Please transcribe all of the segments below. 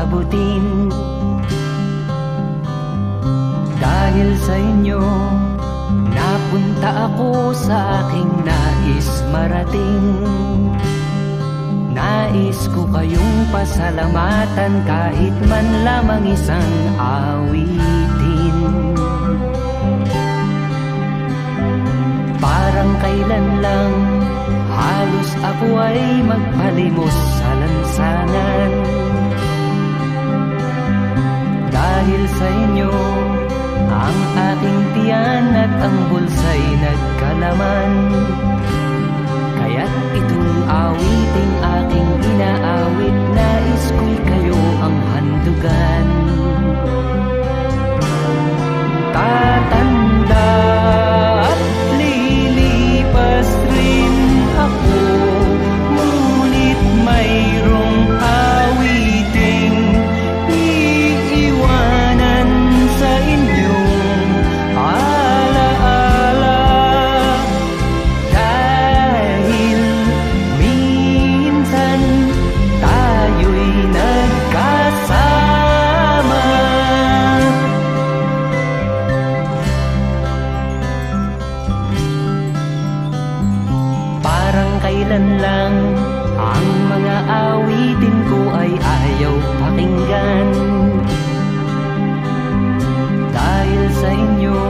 abutin. Dahil sa inyo, napunta ako sa aking nais marating. Nais ko kayong pasalamatan kahit man lamang isang awitin. Parang kailan lang halos ako ay magpalimos sa lansangan. Dahil sa inyo, ang aking tiyan at ang bulsa'y nagkalaman. Kaya't itong awiting aking inaawit, nais ko'y kayo ang handugan. Tatanda at lilipas rin ako, ngunit mayroong awiting iiwanan sa inyong alaala. Dahil minsan tayo'y nagkasama. Parang kailan lang ang mga awitin ko ay ayaw pakinggan. Dahil sa inyo,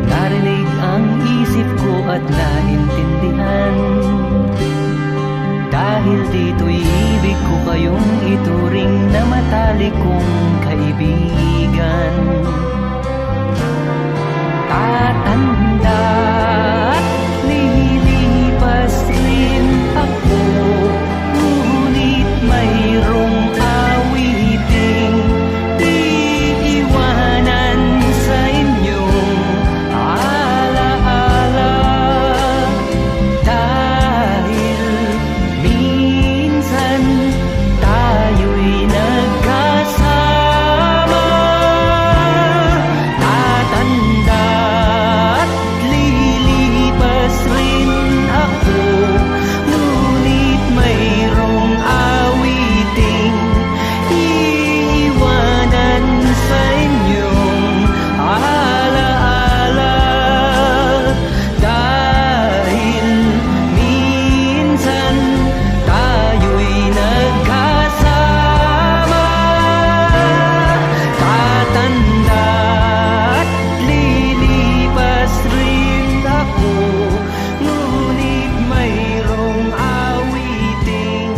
narinig ang isip ko at naintindihan. Dahil dito'y ibig ko kayong ituring na matalik kong kaibigan. Tatanda at lilipas rin ako, ngunit mayroong awiting iiwanan sa inyong alaala. Dahil minsan tayo'y nagkasama. Tatanda at lilipas rin ako, ngunit mayroong awiting iiwanan sa inyong alaala. Dahil minsan tayo'y nagkasama. Tatanda at lilipas rin ako, ngunit mayroong awiting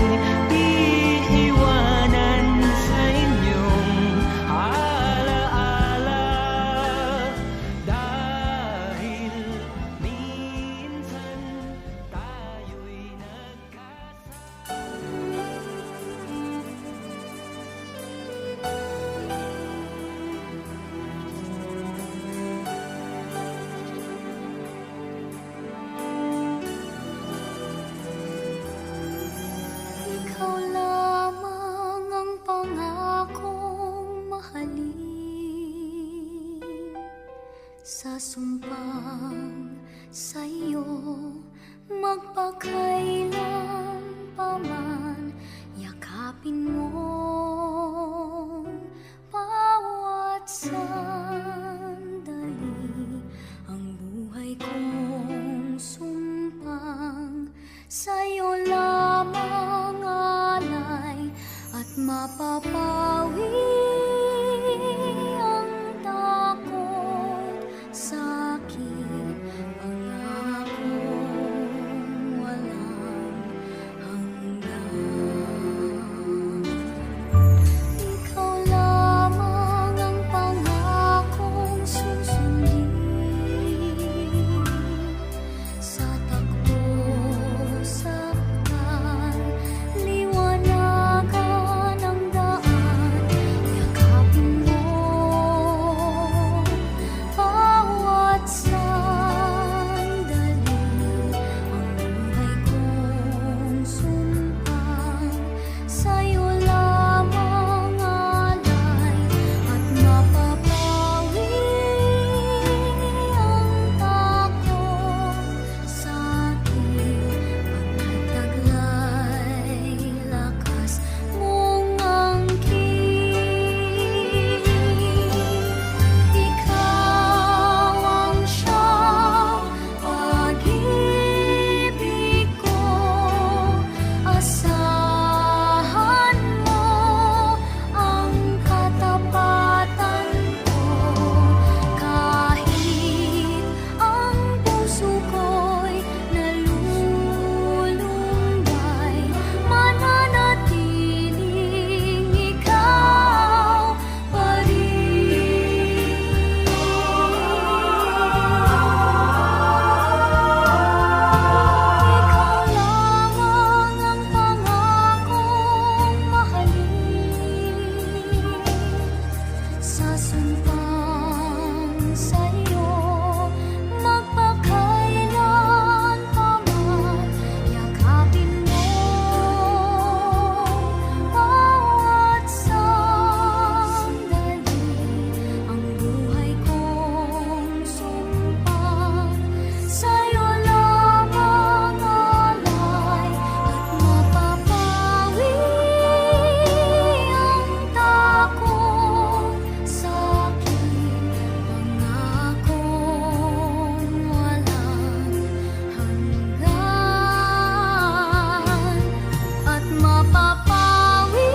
iiwanan sa inyong alaala. Dahil minsan tayo'y Ikaw lamang ang pangakong mahalin. Sa sumpang sa'yo magpakailan paman, yakapin mo bawat sandali. Ang buhay kong sumpang sa'yo lamang alay, at mapapawi ang takot, sakit, pangakong walang hanggan. Ikaw lamang ang pangako sa'yo, magpakailan pa man, yakapin mo bawat sandali. Ang buhay kong sumpang sa'yo lamang alay, at mapapawi ang takot sa'kin, pangakong walang hanggan. At mapapawi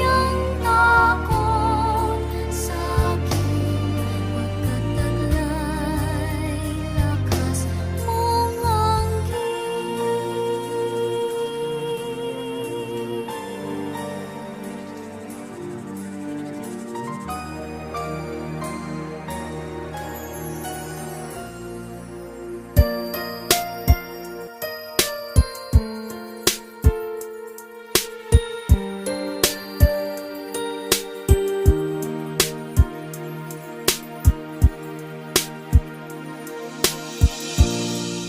ang takot sa'kin, pagkat taglay lakas mong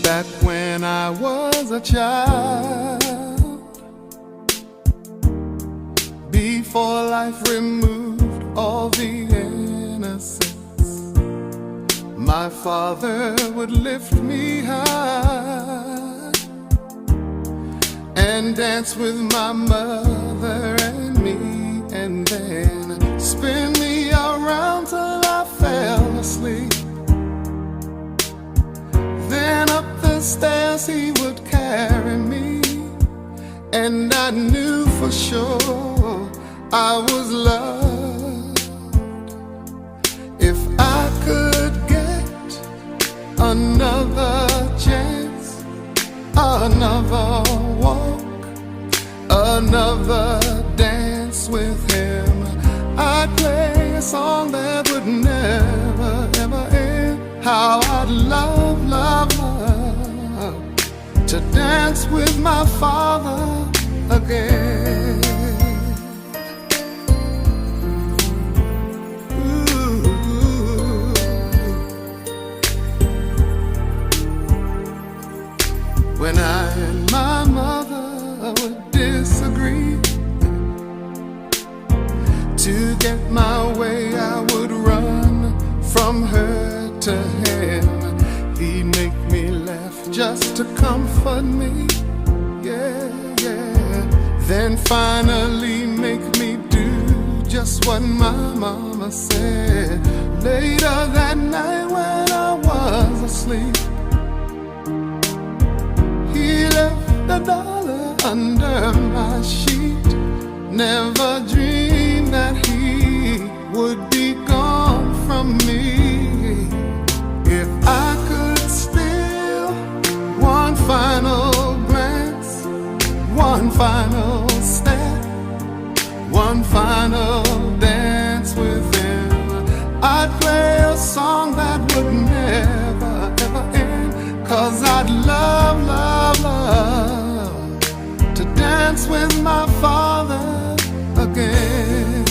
Back when I was a child, before life removed all the innocence, my father would lift me high and dance with my mother and me, and then spin me around till I fell asleep. Then up the stairs he would carry me, and I knew for sure I was loved. If I could get another chance, another walk, another dance with him, I'd play a song that would never, ever end. How I'd love, love, love to dance with my father again. Ooh. When I and my mother would disagree, to get my way I would run from her to him. He'd make me laugh just to comfort me, yeah, yeah. Then finally make me do just what my mama said. Later that night when I was asleep, he left $1 under my sheet. Never dreamed that he would be gone from me. If I could steal one final glance, one final step, one final dance with him, I'd play a song that would never, ever end. 'Cause I'd love, love, love to dance with my father again.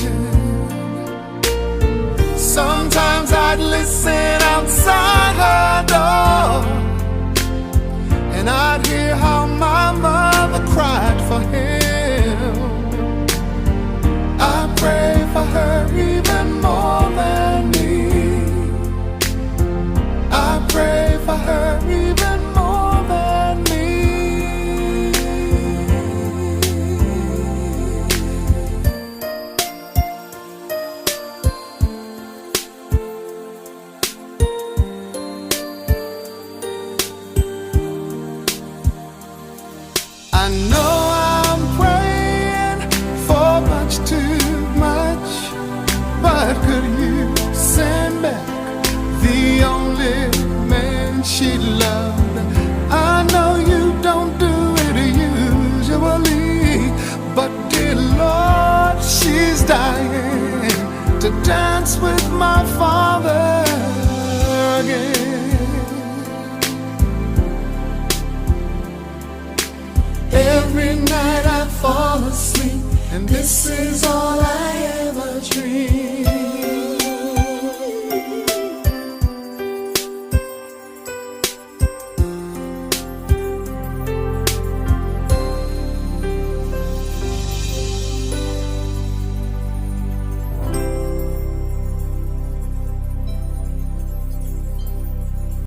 Sometimes I'd listen outside her door, and I'd hear how my mother cried for him. I pray for her even more than me. I pray for her even more than me. I know I'm praying for much too much, but could you send back the only man she loved? I know you don't do it usually, but dear Lord, she's dying to dance with my father again. Every night I fall asleep, and this is all I ever dream.